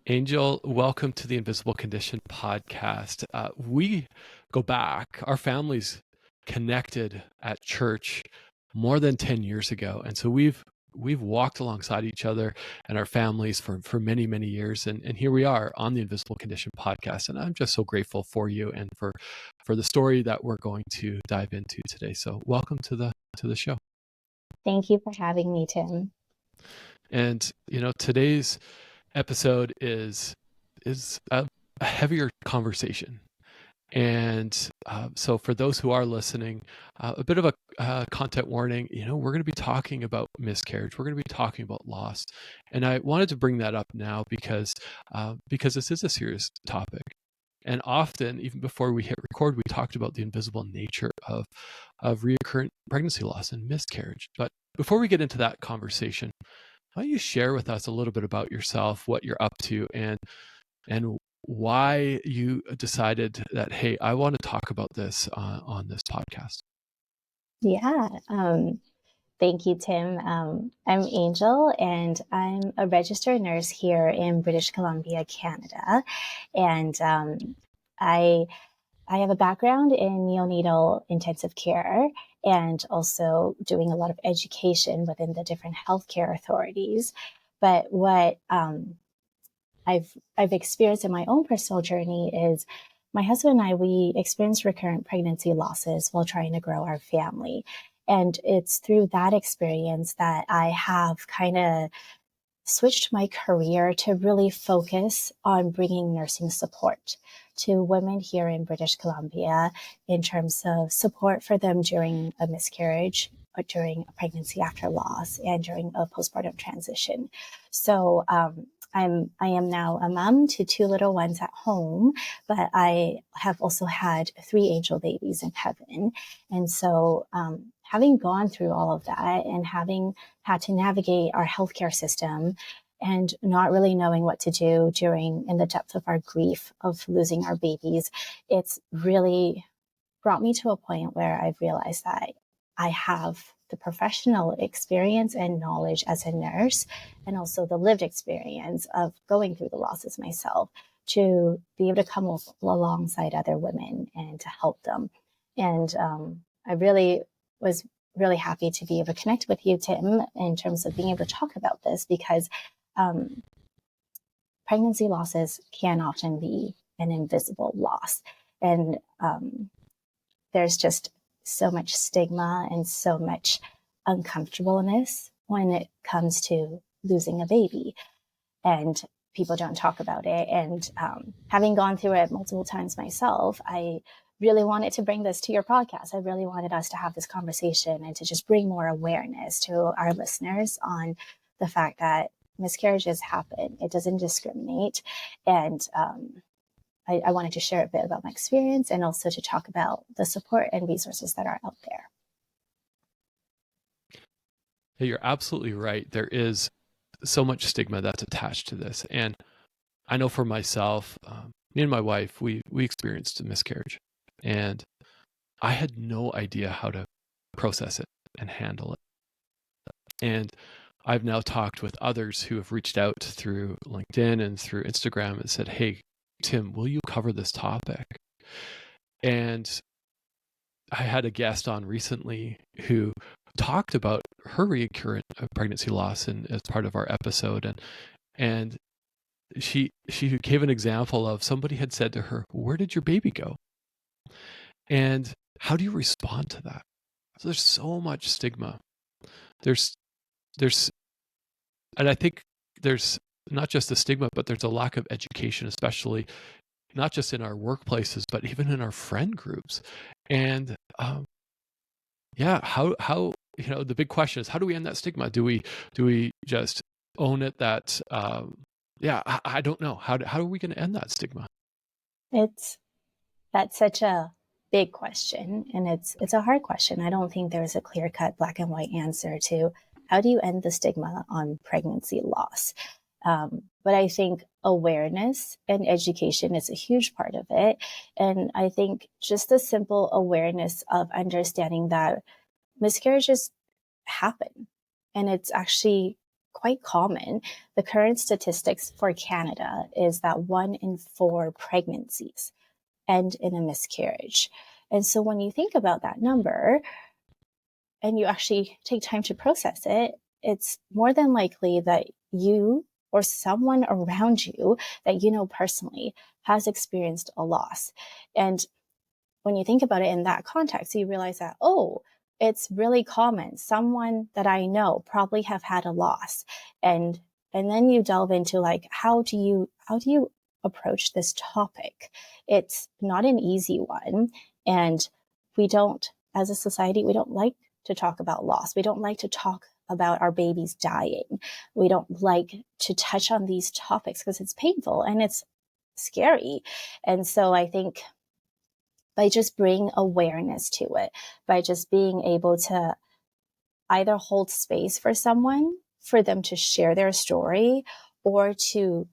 Angel, welcome to the Invisible Condition podcast. We go back, our families connected at church more than 10 years ago. And so we've walked alongside each other and our families for many, many years. And here we are on the Invisible Condition podcast. And I'm just so grateful for you and for the story that we're going to dive into today. So welcome to the show. Thank you for having me, Tim. And, today's episode is a heavier conversation. And so for those who are listening, a bit of a content warning, we're going to be talking about miscarriage. We're going to be talking about loss. And I wanted to bring that up now because this is a serious topic. And often, even before we hit record, we talked about the invisible nature of recurrent pregnancy loss and miscarriage. But before we get into that conversation, why don't you share with us a little bit about yourself, what you're up to, and why you decided that, hey, I want to talk about this on this podcast? Yeah. Thank you, Tim. I'm Angel, and I'm a registered nurse here in British Columbia, Canada. And I have a background in neonatal intensive care and also doing a lot of education within the different healthcare authorities. But what I've experienced in my own personal journey is my husband and I, we experienced recurrent pregnancy losses while trying to grow our family. And it's through that experience that I have kind of switched my career to really focus on bringing nursing support to women here in British Columbia in terms of support for them during a miscarriage or during a pregnancy after loss and during a postpartum transition. So I am now a mom to 2 little ones at home, but I have also had 3 angel babies in heaven. And so having gone through all of that and having had to navigate our healthcare system and not really knowing what to do in the depth of our grief of losing our babies, it's really brought me to a point where I've realized that I have the professional experience and knowledge as a nurse, and also the lived experience of going through the losses myself to be able to come alongside other women and to help them. And I really was really happy to be able to connect with you, Tim, in terms of being able to talk about this, because pregnancy losses can often be an invisible loss. And there's just so much stigma and so much uncomfortableness when it comes to losing a baby. And people don't talk about it. And having gone through it multiple times myself, I really wanted to bring this to your podcast. I really wanted us to have this conversation and to just bring more awareness to our listeners on the fact that miscarriages happen. It doesn't discriminate. And I wanted to share a bit about my experience and also to talk about the support and resources that are out there. Yeah, you're absolutely right. There is so much stigma that's attached to this. And I know for myself, me and my wife, we experienced a miscarriage. And I had no idea how to process it and handle it. And I've now talked with others who have reached out through LinkedIn and through Instagram and said, hey, Tim, will you cover this topic? And I had a guest on recently who talked about her recurrent pregnancy loss as part of our episode. And she gave an example of somebody had said to her, where did your baby go? And how do you respond to that? So there's so much stigma. There's, and I think there's not just the stigma, but there's a lack of education, especially not just in our workplaces, but even in our friend groups. And how the big question is, how do we end that stigma? Do we just own it that I don't know. How are we going to end that stigma? That's such a big question, and it's a hard question. I don't think there's a clear-cut black and white answer to how do you end the stigma on pregnancy loss. But I think awareness and education is a huge part of it. And I think just the simple awareness of understanding that miscarriages happen, and it's actually quite common. The current statistics for Canada is that 1 in 4 pregnancies end in a miscarriage. And so when you think about that number and you actually take time to process it, it's more than likely that you or someone around you that you know personally has experienced a loss. And when you think about it in that context, you realize that, oh, it's really common. Someone that I know probably have had a loss. And then you delve into like, how do you approach this topic? It's not an easy one. And as a society, we don't like to talk about loss. We don't like to talk about our babies dying. We don't like to touch on these topics because it's painful and it's scary. And so I think by just bringing awareness to it, by just being able to either hold space for someone, for them to share their story, or to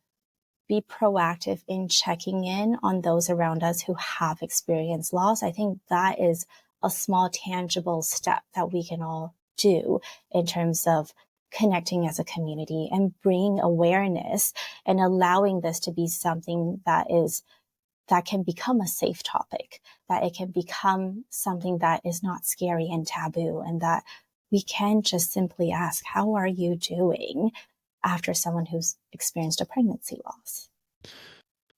be proactive in checking in on those around us who have experienced loss. I think that is a small, tangible step that we can all do in terms of connecting as a community and bringing awareness and allowing this to be something that can become a safe topic, that it can become something that is not scary and taboo, and that we can just simply ask, how are you doing after someone who's experienced a pregnancy loss?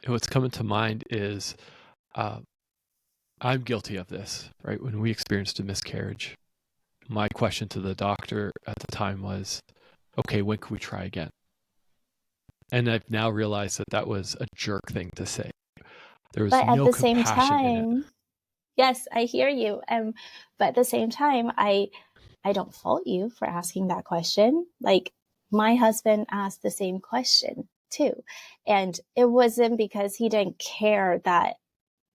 What's coming to mind is I'm guilty of this, right? When we experienced a miscarriage, my question to the doctor at the time was, okay, when can we try again? And I've now realized that was a jerk thing to say. There was But at no the same compassion in it. time, yes, I hear you. But at the same time, I don't fault you for asking that question. Like, my husband asked the same question too. And it wasn't because he didn't care that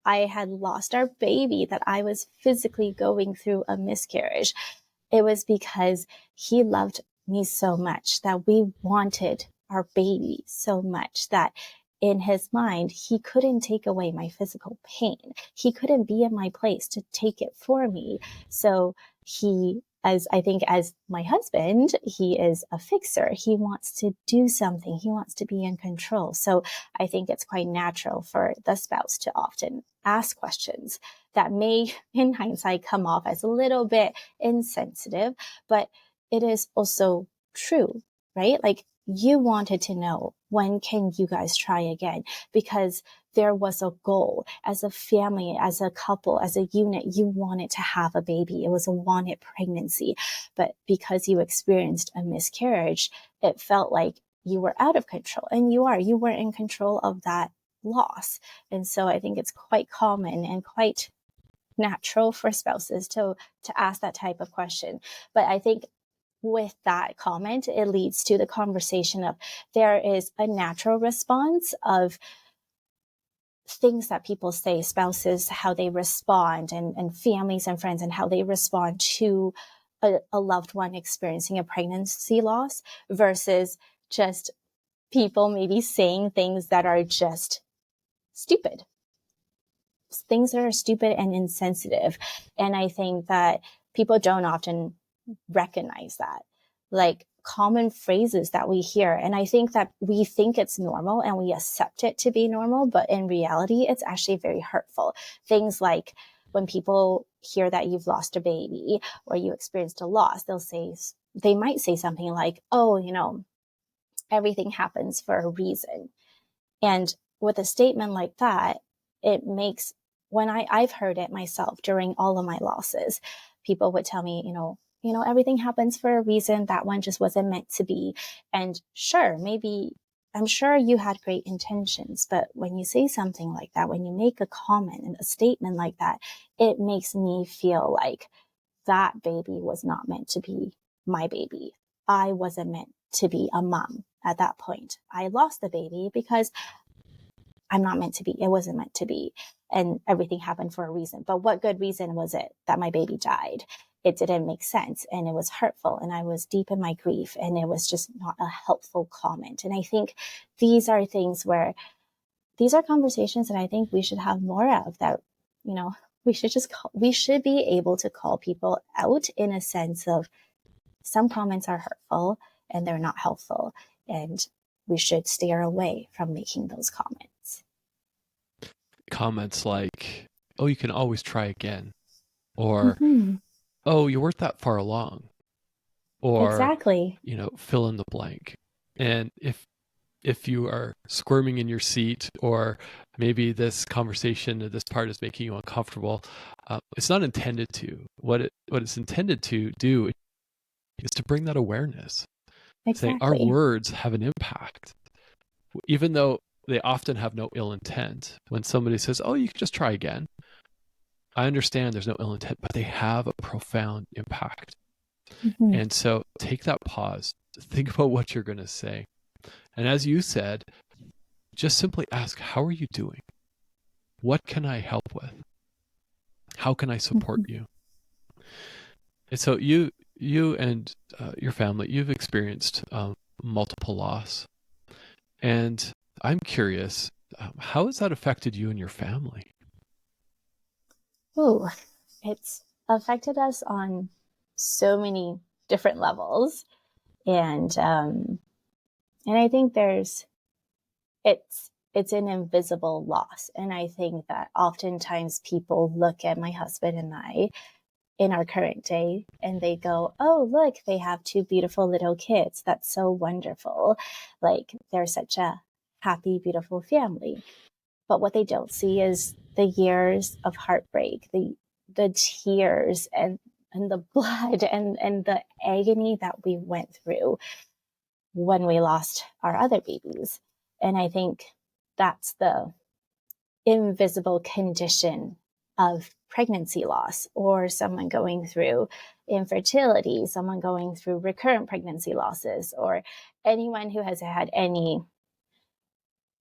I had lost our baby, that I was physically going through a miscarriage. It was because he loved me so much, that we wanted our baby so much, that in his mind, he couldn't take away my physical pain. He couldn't be in my place to take it for me. So as my husband, he is a fixer. He wants to do something. He wants to be in control. So I think it's quite natural for the spouse to often ask questions that may, in hindsight, come off as a little bit insensitive, but it is also true, right? Like, you wanted to know, when can you guys try again? Because there was a goal as a family, as a couple, as a unit. You wanted to have a baby. It was a wanted pregnancy. But because you experienced a miscarriage, it felt like you were out of control. And you were in control of that loss. And so I think it's quite common and quite natural for spouses to ask that type of question. But I think with that comment, it leads to the conversation of, there is a natural response of things that people say, spouses, how they respond, and families and friends, and how they respond to a loved one experiencing a pregnancy loss, versus just people maybe saying things that are just stupid. Things that are stupid and insensitive. And I think that people don't often recognize that, like common phrases that we hear. And I think that we think it's normal and we accept it to be normal, but in reality, it's actually very hurtful. Things like, when people hear that you've lost a baby or you experienced a loss, they might say something like, oh, everything happens for a reason. And with a statement like that, it makes, when I've heard it myself during all of my losses, people would tell me, everything happens for a reason. That one just wasn't meant to be. And sure, I'm sure you had great intentions, but when you say something like that, when you make a comment and a statement like that, it makes me feel like that baby was not meant to be my baby. I wasn't meant to be a mom at that point. I lost the baby because I'm not meant to be. It wasn't meant to be. And everything happened for a reason. But what good reason was it that my baby died? It didn't make sense, and it was hurtful, and I was deep in my grief, and it was just not a helpful comment. And I think these are conversations that I think we should have more of, that, we should be able to call people out in a sense of, some comments are hurtful and they're not helpful. And we should steer away from making those comments. Comments like, oh, you can always try again, or, Mm-hmm. oh, you weren't that far along, or, Exactly. fill in the blank. And if you are squirming in your seat, or maybe this conversation or this part is making you uncomfortable, it's not intended to. What it's intended to do is to bring that awareness, saying our Exactly. words have an impact, even though they often have no ill intent. When somebody says, "Oh, you can just try again," I understand there's no ill intent, but they have a profound impact. Mm-hmm. And so take that pause, think about what you're going to say. And as you said, just simply ask, how are you doing? What can I help with? How can I support Mm-hmm. you? And so you and your family, you've experienced multiple loss. And I'm curious, how has that affected you and your family? Ooh, it's affected us on so many different levels. And I think it's an invisible loss. And I think that oftentimes people look at my husband and I in our current day and they go, oh, look, they have two beautiful little kids. That's so wonderful. Like they're such a happy, beautiful family. But what they don't see is the years of heartbreak, the tears and the blood and the agony that we went through when we lost our other babies. And I think that's the invisible condition of pregnancy loss, or someone going through infertility, someone going through recurrent pregnancy losses, or anyone who has had any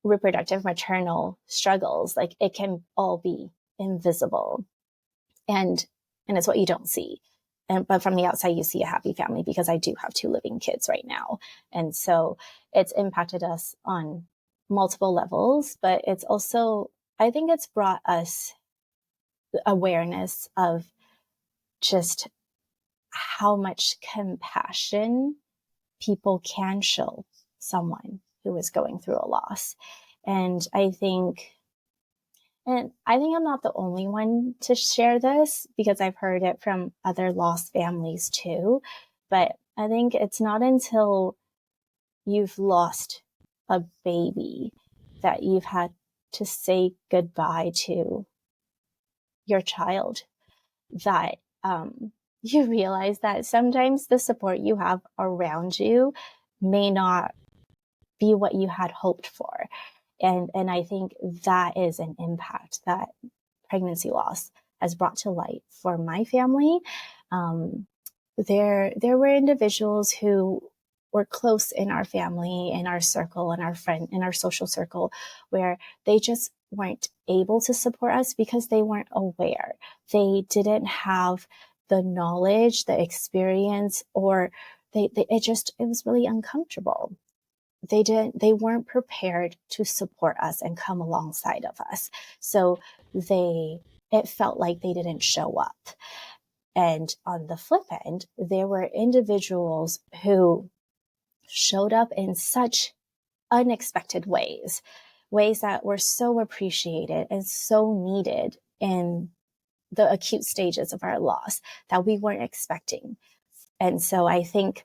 reproductive maternal struggles. Like it can all be invisible, and it's what you don't see. But from the outside, you see a happy family, because I do have two living kids right now. And so it's impacted us on multiple levels, but it's also, I think it's brought us awareness of just how much compassion people can show someone who is going through a loss. And I think I'm not the only one to share this, because I've heard it from other lost families too. But I think it's not until you've lost a baby that you've had to say goodbye to your child that you realize that sometimes the support you have around you may not be what you had hoped for. And I think that is an impact that pregnancy loss has brought to light for my family. There were individuals who were close in our family, in our circle, in our social circle, where they just weren't able to support us because they weren't aware. They didn't have the knowledge, the experience, or it was really uncomfortable. They weren't prepared to support us and come alongside of us. So it felt like they didn't show up. And on the flip end, there were individuals who showed up in such unexpected ways that were so appreciated and so needed in the acute stages of our loss that we weren't expecting. And so I think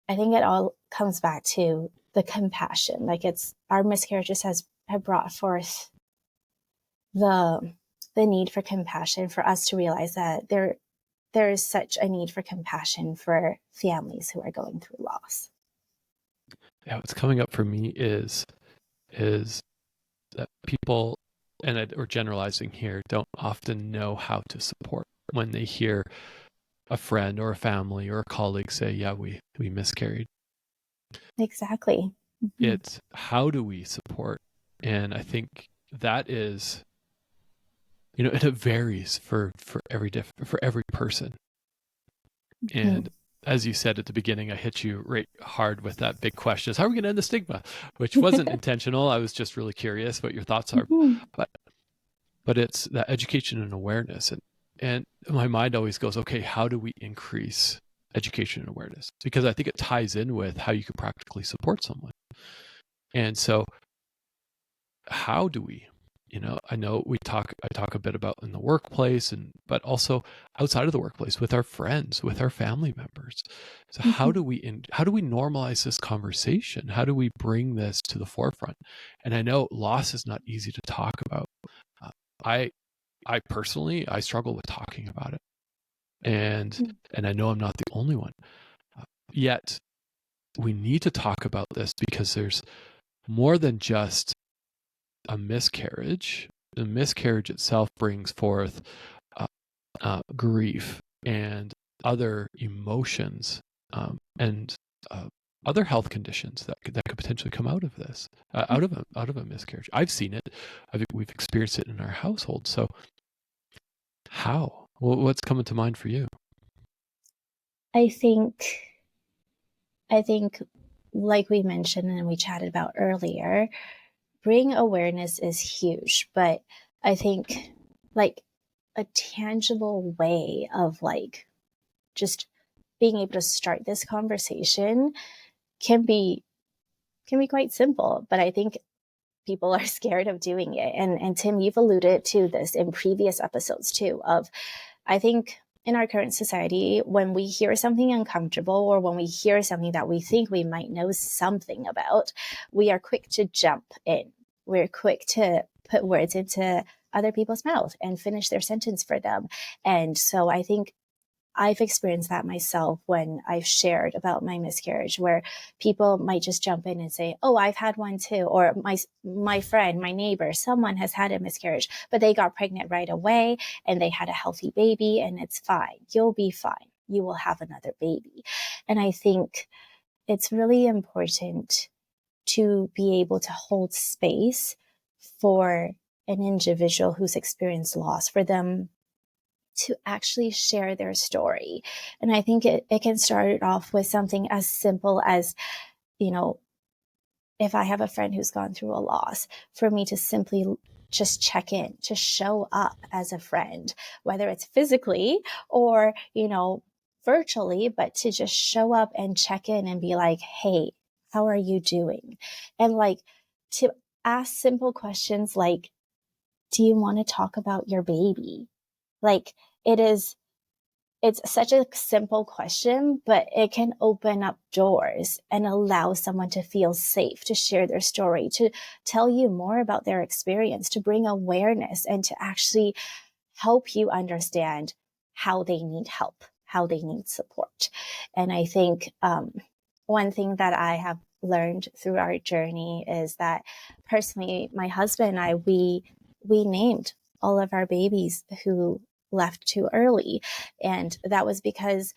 it all comes back to the compassion. Like our miscarriages have brought forth the need for compassion, for us to realize that there is such a need for compassion for families who are going through loss. Yeah, what's coming up for me is that people, and we're generalizing here, don't often know how to support when they hear a friend or a family or a colleague say, yeah, we miscarried. Exactly. Mm-hmm. It's how do we support? And I think that is, it varies for every person. Mm-hmm. And as you said at the beginning, I hit you right hard with that big question: is how are we going to end the stigma? Which wasn't intentional. I was just really curious what your thoughts are. Mm-hmm. But it's that education and awareness. And my mind always goes, okay, how do we increase education and awareness, because I think it ties in with how you can practically support someone. And so how do we, I know I talk a bit about in the workplace, but also outside of the workplace with our friends, with our family members. So how do we normalize this conversation? How do we bring this to the forefront? And I know loss is not easy to talk about. I personally, I struggle with talking about it. And I know I'm not the only one. Yet we need to talk about this because there's more than just a miscarriage. The miscarriage itself brings forth grief and other emotions, and other health conditions that could potentially come out of this, out of a miscarriage. I've seen it. We've experienced it in our household. So how? What's coming to mind for you? I think, like we mentioned and we chatted about earlier, bring awareness is huge, but I think like a tangible way of like just being able to start this conversation can be quite simple, but I think people are scared of doing it. And Tim, you've alluded to this in previous episodes too, of I think in our current society, when we hear something uncomfortable or when we hear something that we think we might know something about, we are quick to jump in. We're quick to put words into other people's mouth and finish their sentence for them. And so I think I've experienced that myself when I've shared about my miscarriage, where people might just jump in and say, "Oh, I've had one too," or my friend, my neighbor, someone has had a miscarriage, but they got pregnant right away and they had a healthy baby, and it's fine. You'll be fine. You will have another baby. And I think it's really important to be able to hold space for an individual who's experienced loss, for them to actually share their story. And I think it can start off with something as simple as, if I have a friend who's gone through a loss, for me to simply just check in, to show up as a friend, whether it's physically or, virtually, but to just show up and check in and be like, "Hey, how are you doing?" And like to ask simple questions like, "Do you want to talk about your baby?" Like it's such a simple question, but it can open up doors and allow someone to feel safe to share their story, to tell you more about their experience, to bring awareness and to actually help you understand how they need help, how they need support. And I think one thing that I have learned through our journey is that personally, my husband and I, we named all of our babies who left too early. And that was because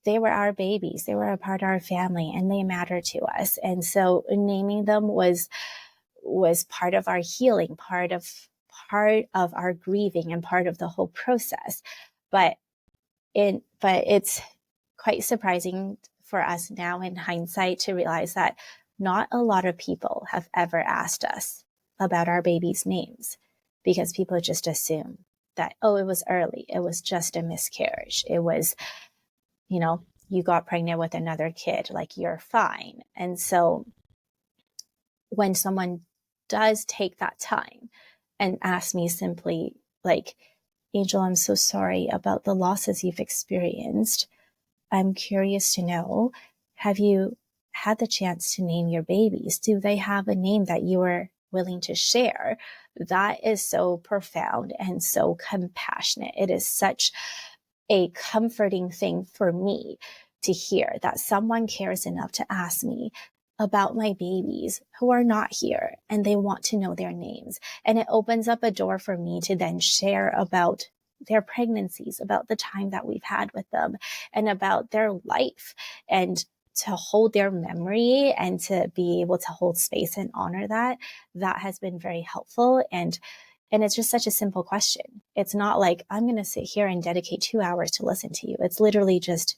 they were our babies. They were a part of our family and they matter to us. And so naming them was part of our healing, part of our grieving and part of the whole process. But it's quite surprising for us now in hindsight to realize that not a lot of people have ever asked us about our babies' names, because people just assume that, oh, it was early. It was just a miscarriage. It was, you got pregnant with another kid, like you're fine. And so when someone does take that time and ask me simply like, "Angel, I'm so sorry about the losses you've experienced. I'm curious to know, have you had the chance to name your babies? Do they have a name that you are willing to share?" That is so profound and so compassionate. It is such a comforting thing for me to hear that someone cares enough to ask me about my babies who are not here and they want to know their names. And it opens up a door for me to then share about their pregnancies, about the time that we've had with them, and about their life, and to hold their memory and to be able to hold space and honor that has been very helpful. And it's just such a simple question. It's not like I'm going to sit here and dedicate 2 hours to listen to you. It's literally just,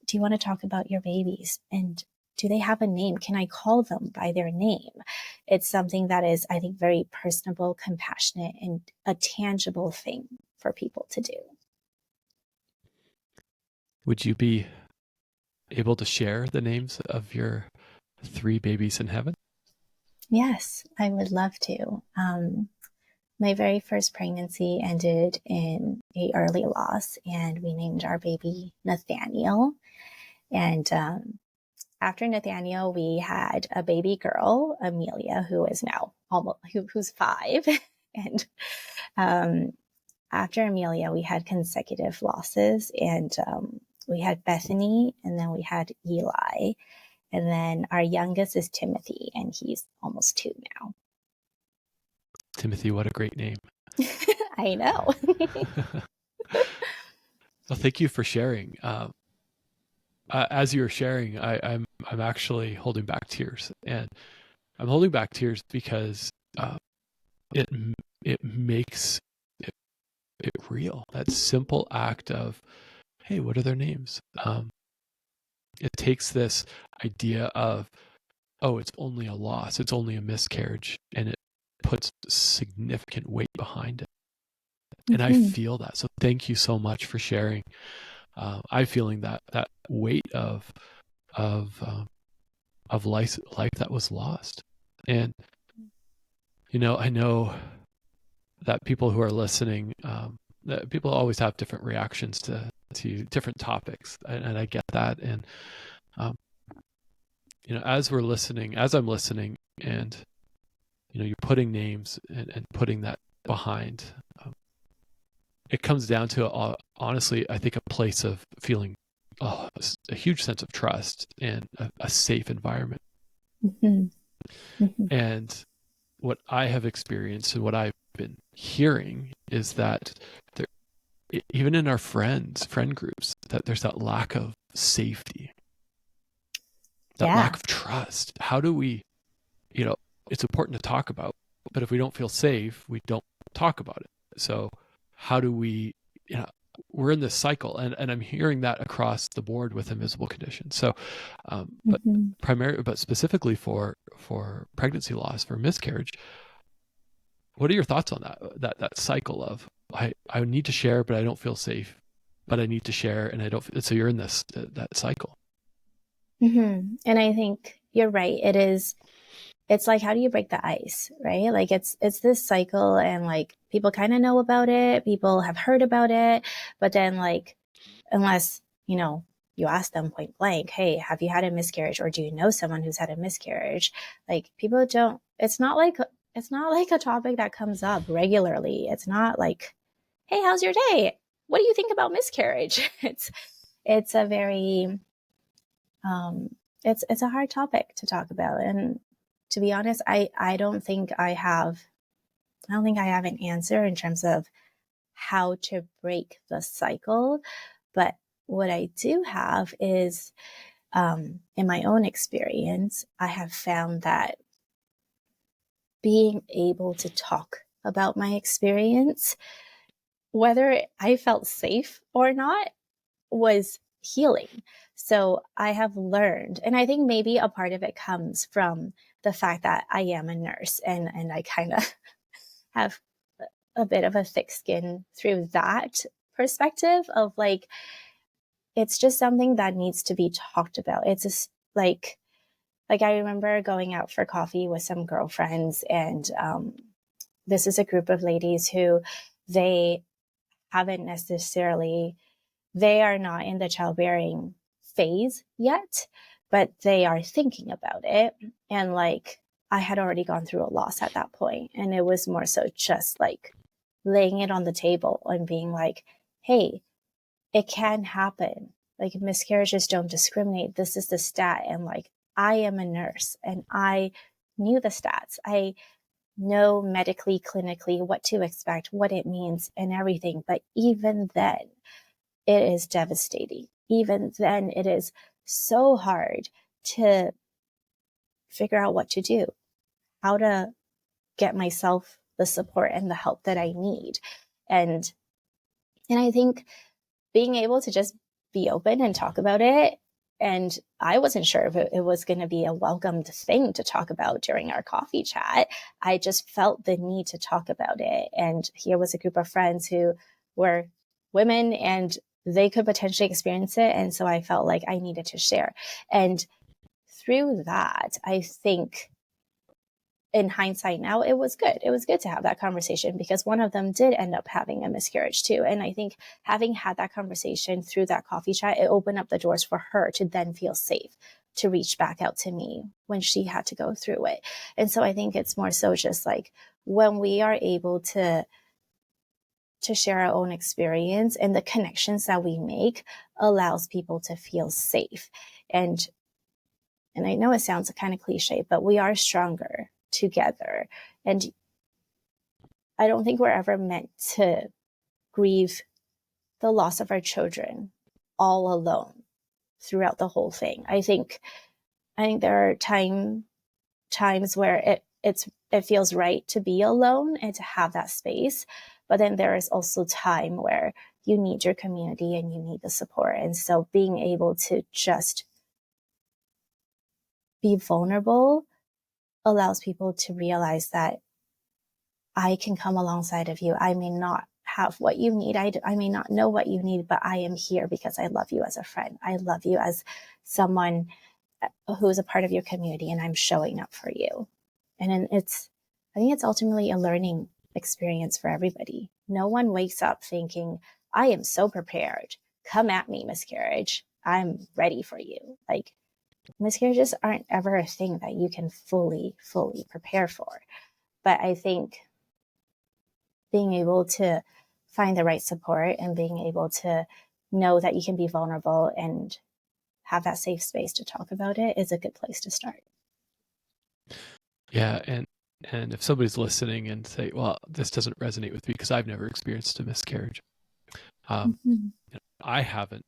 "Do you want to talk about your babies? And do they have a name? Can I call them by their name?" It's something that is, I think, very personable, compassionate, and a tangible thing for people to do. Would you be able to share the names of your 3 babies in heaven? Yes, I would love to. My very first pregnancy ended in a early loss, and we named our baby Nathaniel. And after Nathaniel, we had a baby girl, Amelia, who is now who's 5. And after Amelia, we had consecutive losses, and we had Bethany, and then we had Eli, and then our youngest is Timothy, and he's almost 2 now. Timothy, what a great name. I know. Well, thank you for sharing. As you were sharing, I'm actually holding back tears, and I'm holding back tears because it makes it real. That simple act of, hey, what are their names? It takes this idea of, oh, it's only a loss, it's only a miscarriage, and it puts significant weight behind it. And I feel that. So thank you so much for sharing. I'm feeling that weight of life that was lost. And I know that people who are listening, that people always have different reactions to different topics, and I get that. And as I'm listening, and you're putting names and putting that behind. It comes down to, honestly, I think a place of feeling a huge sense of trust and a safe environment. And what I have experienced and what I've been hearing is that even in our friend groups, that there's that lack of safety, that lack of trust. How do we, it's important to talk about, but if we don't feel safe, we don't talk about it. So how do we, we're in this cycle, and I'm hearing that across the board with invisible conditions. So, but specifically for pregnancy loss, for miscarriage, what are your thoughts on that cycle of, I need to share, but I don't feel safe, but I need to share, and I don't. So you're in that cycle. And I think you're right. It's like, how do you break the ice, right? Like it's this cycle, and like people kind of know about it. People have heard about it, but then like, unless, you ask them point blank, hey, have you had a miscarriage? Or do you know someone who's had a miscarriage? Like people don't, it's not like a topic that comes up regularly. It's not like, hey, how's your day? What do you think about miscarriage? It's a very, it's a hard topic to talk about. And to be honest, I don't think I have an answer in terms of how to break the cycle. But what I do have is, in my own experience, I have found that being able to talk about my experience, whether I felt safe or not, was healing. So I have learned, and I think maybe a part of it comes from the fact that I am a nurse, and I kind of have a bit of a thick skin through that perspective of like, it's just something that needs to be talked about. It's just like I remember going out for coffee with some girlfriends, and this is a group of ladies who they are not in the childbearing phase yet, but they are thinking about it. And like, I had already gone through a loss at that point, and it was more so just like laying it on the table and being like, hey, it can happen. Like, miscarriages don't discriminate. This is the stat. And like, I am a nurse, and I knew the stats. I know medically, clinically what to expect, what it means, and everything. But even then, it is devastating. Even then, it is so hard to figure out what to do, how to get myself the support and the help that I need. And I think being able to just be open and talk about it, and I wasn't sure if it was going to be a welcomed thing to talk about during our coffee chat. I just felt the need to talk about it. And here was a group of friends who were women, and they could potentially experience it. And so I felt like I needed to share. And through that, I think in hindsight now, it was good. It was good to have that conversation because one of them did end up having a miscarriage too. And I think having had that conversation through that coffee chat, it opened up the doors for her to then feel safe to reach back out to me when she had to go through it. And so I think it's more so just like when we are able to share our own experience, and the connections that we make allows people to feel safe. And I know it sounds kind of cliche, but we are stronger together. And I don't think we're ever meant to grieve the loss of our children all alone throughout the whole thing. I think there are times where it feels right to be alone and to have that space. But then there is also time where you need your community and you need the support. And so being able to just be vulnerable allows people to realize that I can come alongside of you. I may not have what you need. I may not know what you need, but I am here because I love you as a friend. I love you as someone who is a part of your community, and I'm showing up for you. And I think it's ultimately a learning experience for everybody. No one wakes up thinking, I am so prepared. Come at me, miscarriage. I'm ready for you. Like, miscarriages aren't ever a thing that you can fully prepare for. But I think being able to find the right support and being able to know that you can be vulnerable and have that safe space to talk about it is a good place to start. Yeah. And if somebody's listening and say, well, this doesn't resonate with me because I've never experienced a miscarriage. I haven't.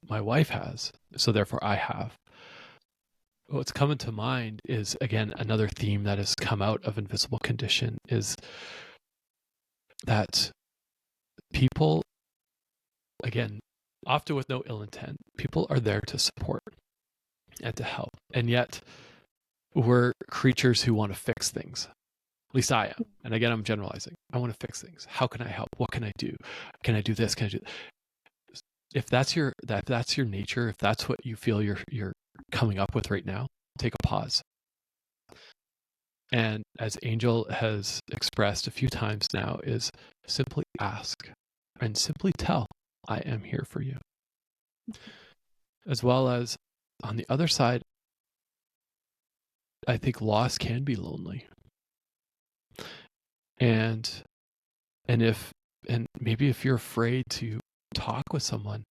My wife has. So therefore I have. What's coming to mind is, again, another theme that has come out of Invisible Condition is that people, again, often with no ill intent, people are there to support and to help. And yet we're creatures who want to fix things. At least I am. And again, I'm generalizing. I want to fix things. How can I help? What can I do? Can I do this? Can I do this? If that's your nature, if that's what you feel you're coming up with right now, take a pause. And as Angel has expressed a few times now, is simply ask and simply tell, I am here for you. As well as on the other side, I think loss can be lonely. And maybe if you're afraid to talk with someone,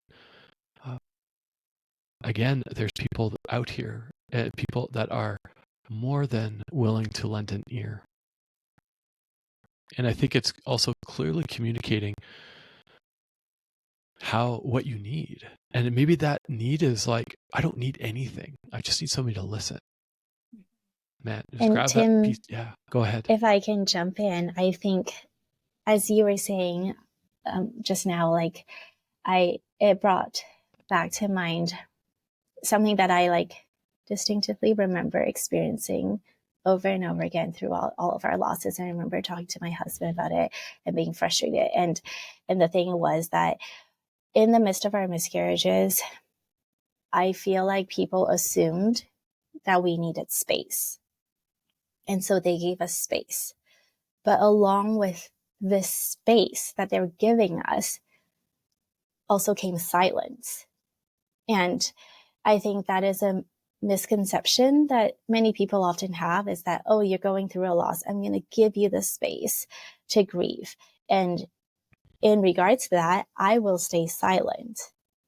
again, there's people out here, people that are more than willing to lend an ear. And I think it's also clearly communicating what you need. And maybe that need is like, I don't need anything. I just need somebody to listen. Man, just and grab Tim, that piece. Yeah, go ahead. If I can jump in, I think, as you were saying just now, like it brought back to mind something that I like distinctively remember experiencing over and over again through all of our losses. And I remember talking to my husband about it and being frustrated. And the thing was that in the midst of our miscarriages, I feel like people assumed that we needed space. And so they gave us space. But along with this space that they were giving us also came silence. And I think that is a misconception that many people often have, is that, oh, you're going through a loss, I'm going to give you the space to grieve. And in regards to that, I will stay silent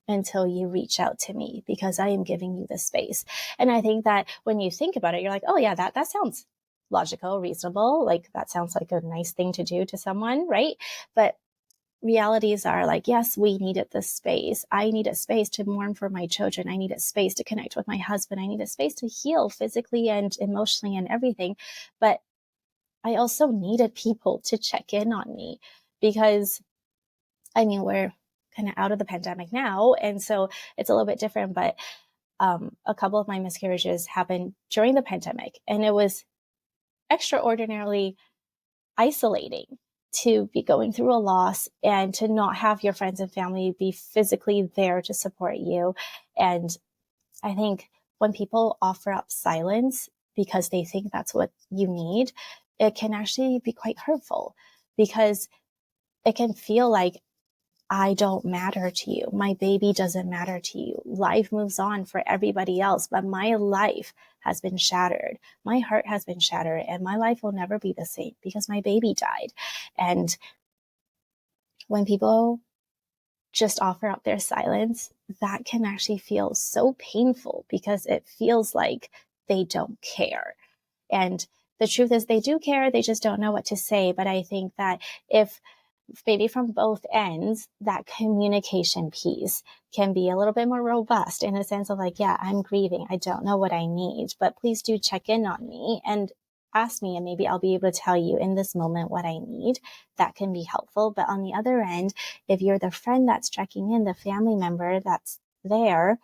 until you reach out to me because I am giving you the space. And I think that when you think about it, you're like, oh yeah, that sounds logical, reasonable. Like that sounds like a nice thing to do to someone, right? But realities are like, yes, we needed the space. I needed space to mourn for my children. I needed space to connect with my husband. I needed space to heal physically and emotionally and everything. But I also needed people to check in on me because, I mean, we're kind of out of the pandemic now. And so it's a little bit different. But a couple of my miscarriages happened during the pandemic, and it was extraordinarily isolating to be going through a loss and to not have your friends and family be physically there to support you. And I think when people offer up silence because they think that's what you need, it can actually be quite hurtful, because it can feel like, I don't matter to you. My baby doesn't matter to you. Life moves on for everybody else, but my life has been shattered. My heart has been shattered, and my life will never be the same because my baby died. And when people just offer up their silence, that can actually feel so painful, because it feels like they don't care. And the truth is, they do care, they just don't know what to say. But I think that if maybe from both ends, that communication piece can be a little bit more robust, in a sense of like, yeah, I'm grieving, I don't know what I need, but please do check in on me and ask me, and maybe I'll be able to tell you in this moment what I need. That can be helpful. But on the other end, if you're the friend that's checking in, the family member that's there,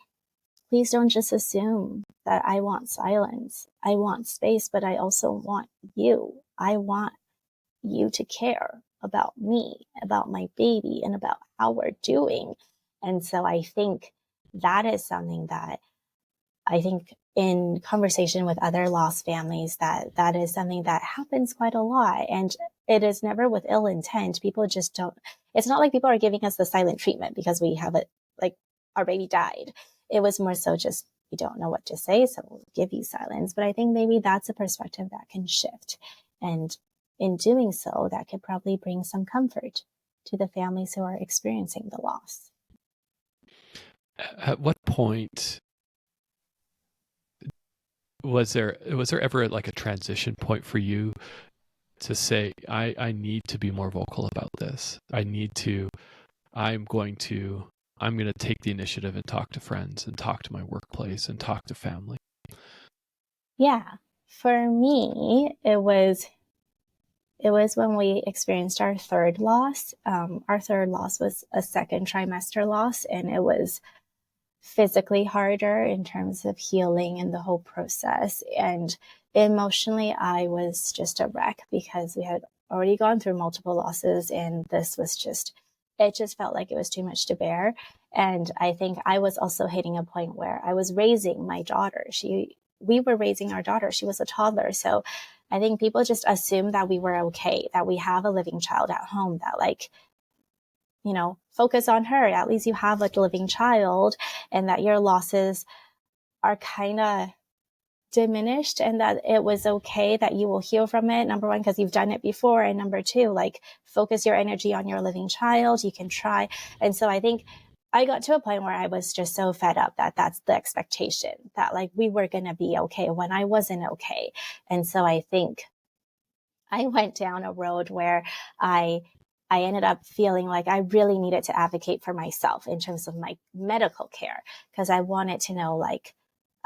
please don't just assume that I want silence. I want space, but I also want you. I want you to care about me, about my baby, and about how we're doing. And so I think that is something that I think in conversation with other lost families, that is something that happens quite a lot. And it is never with ill intent. People just don't, it's not like people are giving us the silent treatment because we have it, like our baby died. It was more so just, we don't know what to say, so we'll give you silence. But I think maybe that's a perspective that can shift. And in doing so, that could probably bring some comfort to the families who are experiencing the loss. At what point was there ever like a transition point for you to say, I need to be more vocal about this? I'm going to take the initiative and talk to friends and talk to my workplace and talk to family. Yeah. For me, it was when we experienced our third loss. Our third loss was a second trimester loss, and it was physically harder in terms of healing and the whole process. And emotionally, I was just a wreck, because we had already gone through multiple losses, and this was it just felt like it was too much to bear. And I think I was also hitting a point where I was raising my daughter. We were raising our daughter. She was a toddler. So I think people just assumed that we were okay, that we have a living child at home, that like, focus on her. At least you have a living child, and that your losses are kind of diminished, and that it was okay, that you will heal from it. Number one, because you've done it before. And number two, like, focus your energy on your living child. You can try. And so I think I got to a point where I was just so fed up that that's the expectation, that like we were going to be okay when I wasn't okay. And so I think I went down a road where I ended up feeling like I really needed to advocate for myself in terms of my medical care, because I wanted to know, like,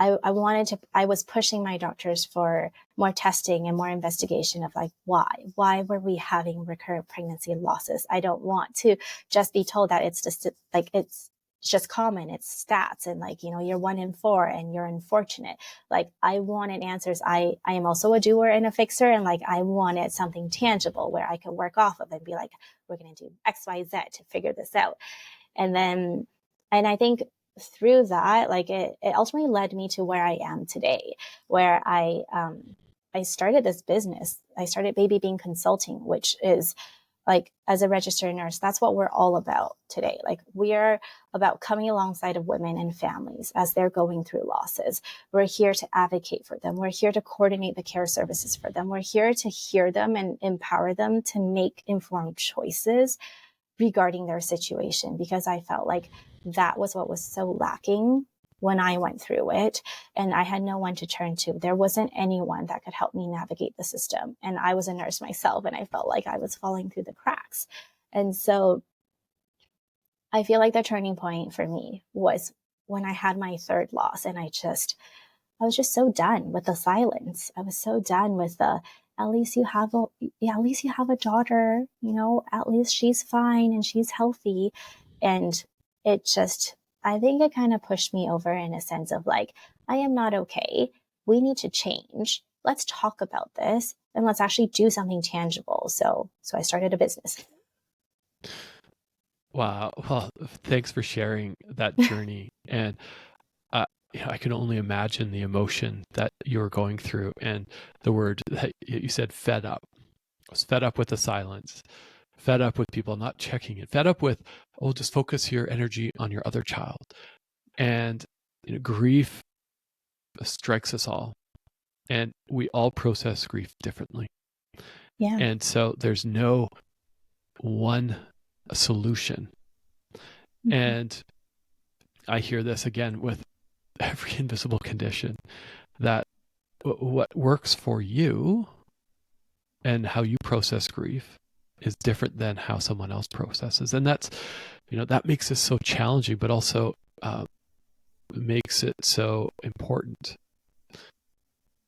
I was pushing my doctors for more testing and more investigation of like, why were we having recurrent pregnancy losses? I don't want to just be told that it's just like, it's just common, it's stats, and like, you're 1 in 4 and you're unfortunate. Like, I wanted answers. I am also a doer and a fixer, and like, I wanted something tangible where I could work off of and be like, we're going to do X, Y, Z to figure this out. And I think through that, like it ultimately led me to where I am today, where I started this business. I started Baby Bean Consulting, which is like, as a registered nurse, that's what we're all about today. Like, we're about coming alongside of women and families as they're going through losses. We're here to advocate for them. We're here to coordinate the care services for them. We're here to hear them and empower them to make informed choices regarding their situation, because I felt like that was what was so lacking when I went through it, and I had no one to turn to. There wasn't anyone that could help me navigate the system. And I was a nurse myself, and I felt like I was falling through the cracks. And so I feel like the turning point for me was when I had my third loss, and I was just so done with the silence. I was so done with at least you have a daughter, at least she's fine and she's healthy. And I think it kind of pushed me over in a sense of like, I am not okay. We need to change. let's talk about this and let's actually do something tangible. So I started a business. Wow. Well, thanks for sharing that journey. And I can only imagine the emotion that you were going through, and the word that you said, fed up. I was fed up with the silence, fed up with people not checking it, fed up with, oh, just focus your energy on your other child. And grief strikes us all, and we all process grief differently. Yeah. And so there's no one solution. Mm-hmm. And I hear this again with every invisible condition, that what works for you and how you process grief is different than how someone else processes. And that's, that makes it so challenging, but also makes it so important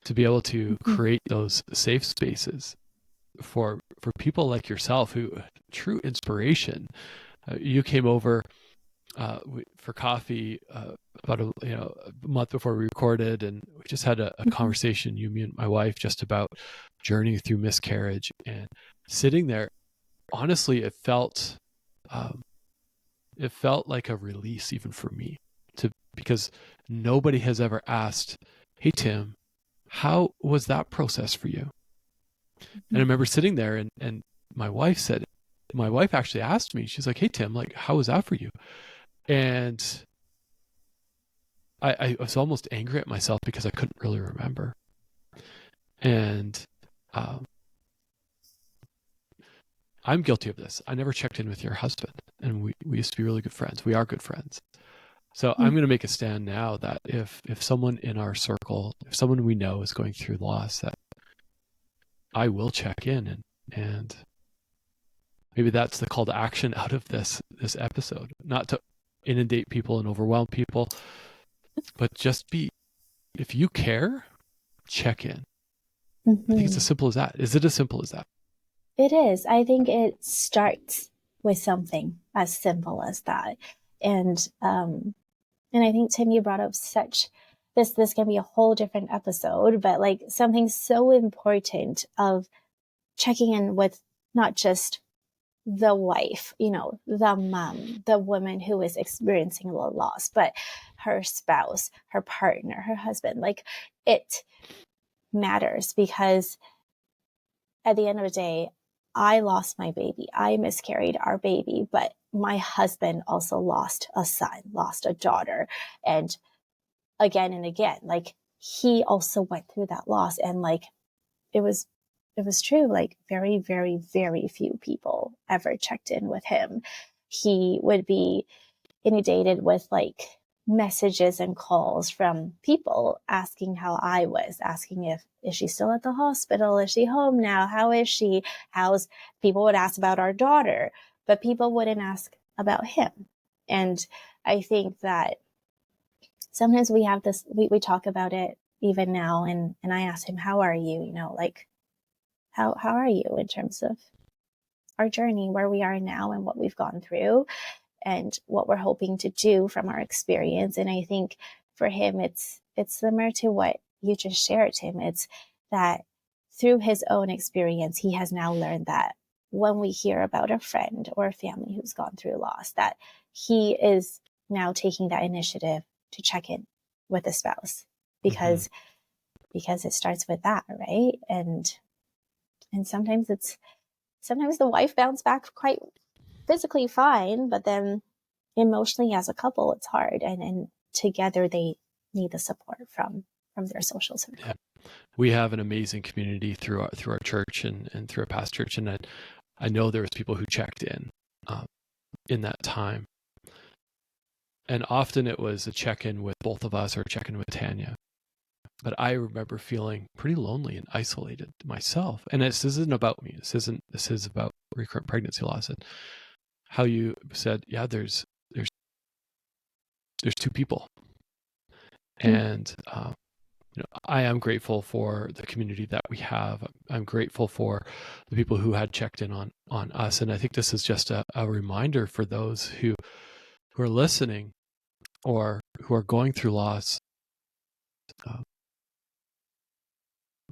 to be able to create those safe spaces for people like yourself, who true inspiration. You came over for coffee about a month before we recorded, and we just had a conversation, me and my wife, just about journeying through miscarriage. And sitting there, honestly, it felt like a release even for me, because nobody has ever asked, hey Tim, how was that process for you? And I remember sitting there, and my wife actually asked me, she's like, hey Tim, like, how was that for you? And I was almost angry at myself because I couldn't really remember. And I'm guilty of this. I never checked in with your husband, and we used to be really good friends. We are good friends. So I'm going to make a stand now that if someone in our circle, if someone we know is going through loss, that I will check in, and maybe that's the call to action out of this episode, not to inundate people and overwhelm people, but just if you care, check in. I think it's as simple as that. Is it as simple as that? It is. I think it starts with something as simple as that. And I think, Tim, you brought up this can be a whole different episode, but like something so important of checking in with not just the wife, the mom, the woman who is experiencing a loss, but her spouse, her partner, her husband. Like, it matters, because at the end of the day, I lost my baby. I miscarried our baby, but my husband also lost a son, lost a daughter. And again and again, like, he also went through that loss. And like, it was true. Like, very, very, very few people ever checked in with him. He would be inundated with like messages and calls from people asking how I was, asking is she still at the hospital? Is she home now? How is she? People would ask about our daughter, but people wouldn't ask about him. And I think that sometimes we have this, we talk about it even now. And I asked him, how are you? Like, how are you in terms of our journey, where we are now and what we've gone through and what we're hoping to do from our experience. And I think for him, it's similar to what you just shared, Tim. It's that through his own experience, he has now learned that when we hear about a friend or a family who's gone through loss, that he is now taking that initiative to check in with the spouse, because it starts with that, right? And sometimes the wife bounced back quite physically fine, but then emotionally as a couple, it's hard. And together they need the support from their social circle. Yeah. We have an amazing community through our church and through our past church. And I know there was people who checked in that time. And often it was a check-in with both of us or a check-in with Tanya. But I remember feeling pretty lonely and isolated myself. And this isn't about me. This is about recurrent pregnancy loss. And how you said, yeah, there's two people. And I am grateful for the community that we have. I'm grateful for the people who had checked in on us. And I think this is just a reminder for those who are listening or who are going through loss.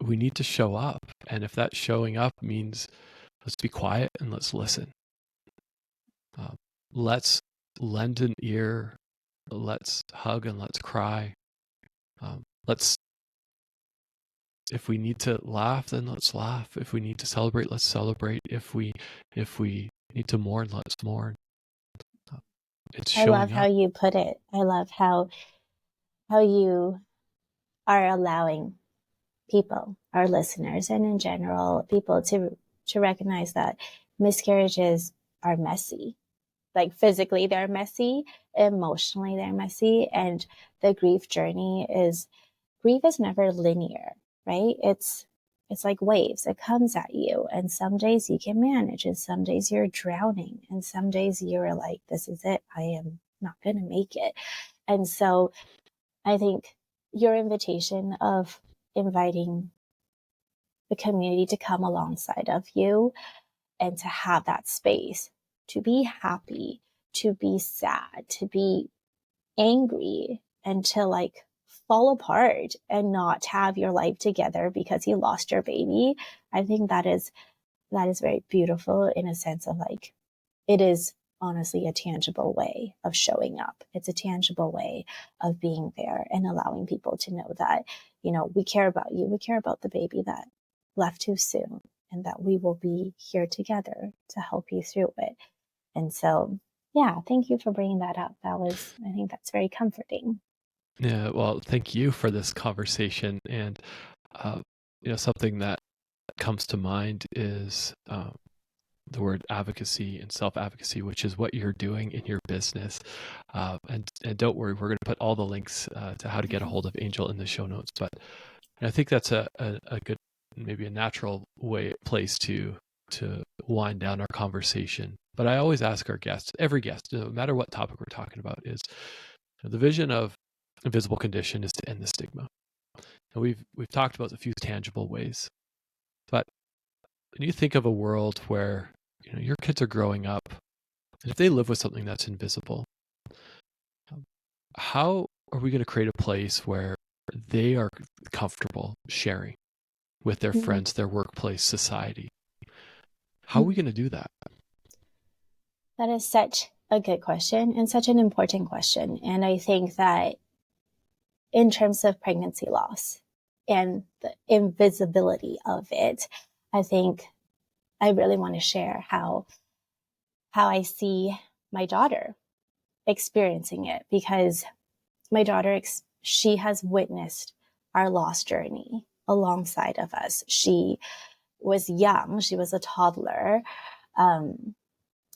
we need to show up. And if that showing up means let's be quiet and let's listen. Let's lend an ear. Let's hug and let's cry. Let's, if we need to laugh, then let's laugh. If we need to celebrate, let's celebrate. If we need to mourn, let's mourn. It's I love showing how up. you put it. I love how you are allowing people, our listeners, and in general, people to recognize that miscarriages are messy. Like physically, they're messy, emotionally, they're messy, and the grief is never linear, right? It's like waves. It comes at you, and some days you can manage, and some days you're drowning, and some days you're like, this is it. I am not going to make it. And so I think your invitation of inviting the community to come alongside of you and to have that space to be happy, to be sad, to be angry, and to like fall apart and not have your life together because you lost your baby. I think that is very beautiful in a sense of like, it is honestly a tangible way of showing up. It's a tangible way of being there and allowing people to know that, you know, we care about you. We care about the baby that left too soon, and that we will be here together to help you through it. And so, yeah, thank you for bringing that up. I think that's very comforting. Yeah, well, thank you for this conversation. And, something that comes to mind is the word advocacy and self-advocacy, which is what you're doing in your business. And don't worry, we're going to put all the links to how to get a hold of Angel in the show notes. But I think that's a good, maybe a natural place to wind down our conversation. But I always ask our guests, every guest, no matter what topic we're talking about, is the vision of Invisible Condition is to end the stigma. And we've talked about a few tangible ways, but when you think of a world where your kids are growing up, and if they live with something that's invisible, how are we going to create a place where they are comfortable sharing with their friends, their workplace, society? How are we going to do that? That is such a good question and such an important question. And I think that in terms of pregnancy loss and the invisibility of it, I think I really want to share how I see my daughter experiencing it, because my daughter, she has witnessed our loss journey alongside of us. She was young. She was a toddler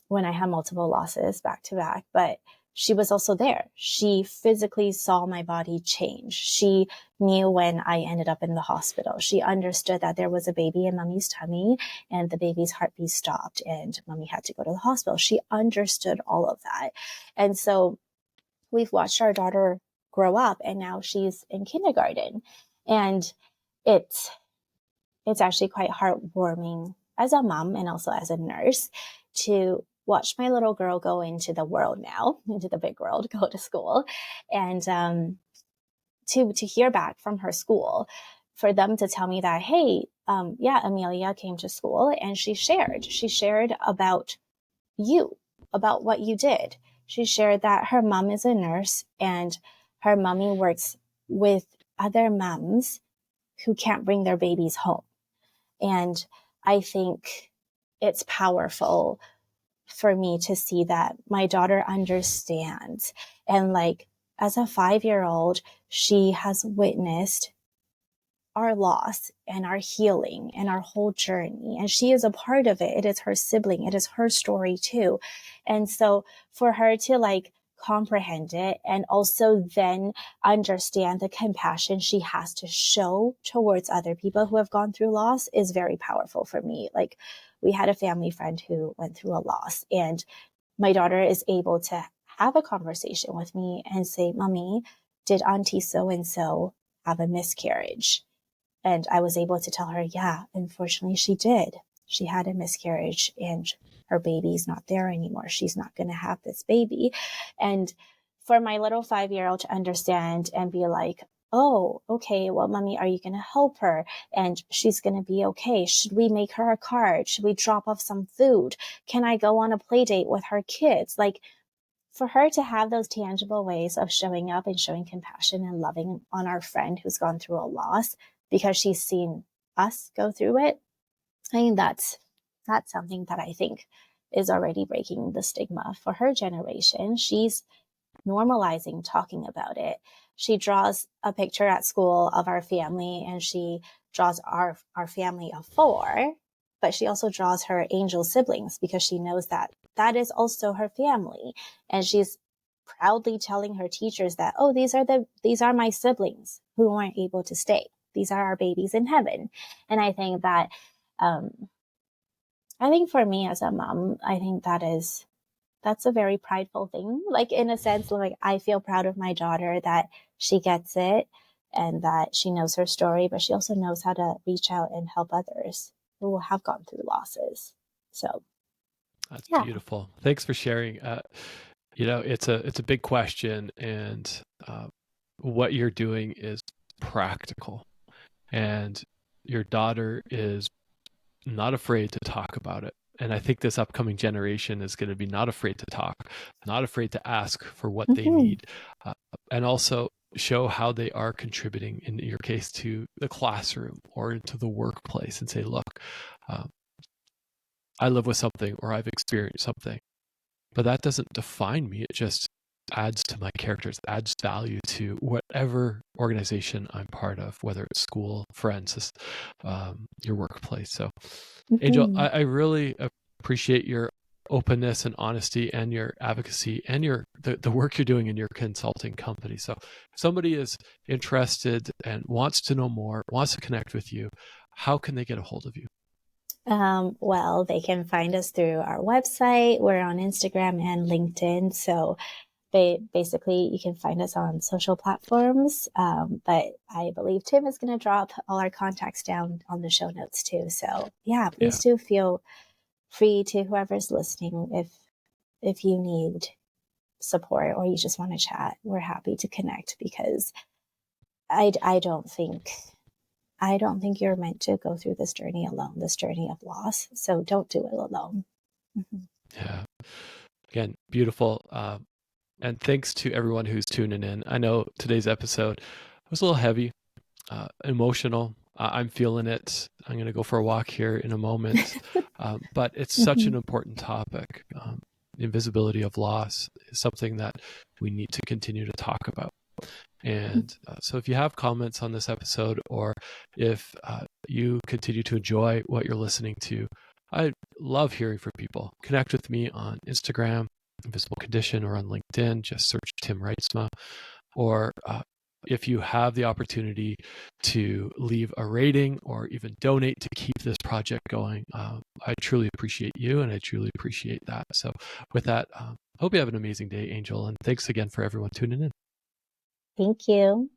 when I had multiple losses back to back, but she was also there. She physically saw my body change. She knew when I ended up in the hospital. She understood that there was a baby in mommy's tummy and the baby's heartbeat stopped and mommy had to go to the hospital. She understood all of that. And so we've watched our daughter grow up, and now she's in kindergarten. And it's actually quite heartwarming as a mom and also as a nurse to watch my little girl go into the world now, into the big world, go to school, and to hear back from her school, for them to tell me that, hey, yeah, Amelia came to school and she shared about you, about what you did. She shared that her mom is a nurse and her mommy works with other moms who can't bring their babies home. And I think it's powerful for me to see that my daughter understands. And like, as a 5-year-old, she has witnessed our loss and our healing and our whole journey. And she is a part of it. It is her sibling. It is her story too. And so for her to like comprehend it and also then understand the compassion she has to show towards other people who have gone through loss is very powerful for me. Like, we had a family friend who went through a loss, and my daughter is able to have a conversation with me and say, Mommy, did Auntie so-and-so have a miscarriage? And I was able to tell her, yeah, unfortunately she did. She had a miscarriage and her baby's not there anymore. She's not going to have this baby. And for my little 5-year-old to understand and be like, oh, okay, well, mommy, are you going to help her? And she's going to be okay. Should we make her a card? Should we drop off some food? Can I go on a play date with her kids? Like, for her to have those tangible ways of showing up and showing compassion and loving on our friend who's gone through a loss because she's seen us go through it, I mean, that's something that I think is already breaking the stigma for her generation. She's normalizing talking about it. She draws a picture at school of our family, and she draws our family of 4, but she also draws her angel siblings because she knows that that is also her family. And she's proudly telling her teachers that, oh, these are my siblings who weren't able to stay. These are our babies in heaven. And I think that, I think for me as a mom, I think that's a very prideful thing. Like, in a sense, like, I feel proud of my daughter that she gets it and that she knows her story, but she also knows how to reach out and help others who have gone through losses. So That's yeah. beautiful. Thanks for sharing. It's a big question, and what you're doing is practical, and your daughter is not afraid to talk about it. And I think this upcoming generation is going to be not afraid to talk, not afraid to ask for what they need, and also show how they are contributing, in your case, to the classroom or into the workplace, and say, look, I live with something, or I've experienced something, but that doesn't define me. It just adds to my characters, adds value to whatever organization I'm part of, whether it's school, friends, your workplace. So Angel, I really appreciate your openness and honesty and your advocacy and the work you're doing in your consulting company. So if somebody is interested and wants to know more, wants to connect with you, how can they get a hold of you? Well, they can find us through our website. We're on Instagram and LinkedIn. So basically, you can find us on social platforms. But I believe Tim is going to drop all our contacts down on the show notes too. So yeah, please do feel free to, whoever's listening, if you need support or you just want to chat, we're happy to connect, because I don't think you're meant to go through this journey alone, this journey of loss. So don't do it alone. Yeah. Again, beautiful. And thanks to everyone who's tuning in. I know today's episode was a little heavy, emotional. I'm feeling it. I'm going to go for a walk here in a moment. But it's such an important topic. The invisibility of loss is something that we need to continue to talk about. And so if you have comments on this episode, or if you continue to enjoy what you're listening to, I love hearing from people. Connect with me on Instagram, Invisible Condition, or on LinkedIn. Just search Tim Reitsma. Or if you have the opportunity to leave a rating or even donate to keep this project going, I truly appreciate you, and I truly appreciate that. So with that, hope you have an amazing day, Angel, and thanks again for everyone tuning in. Thank you.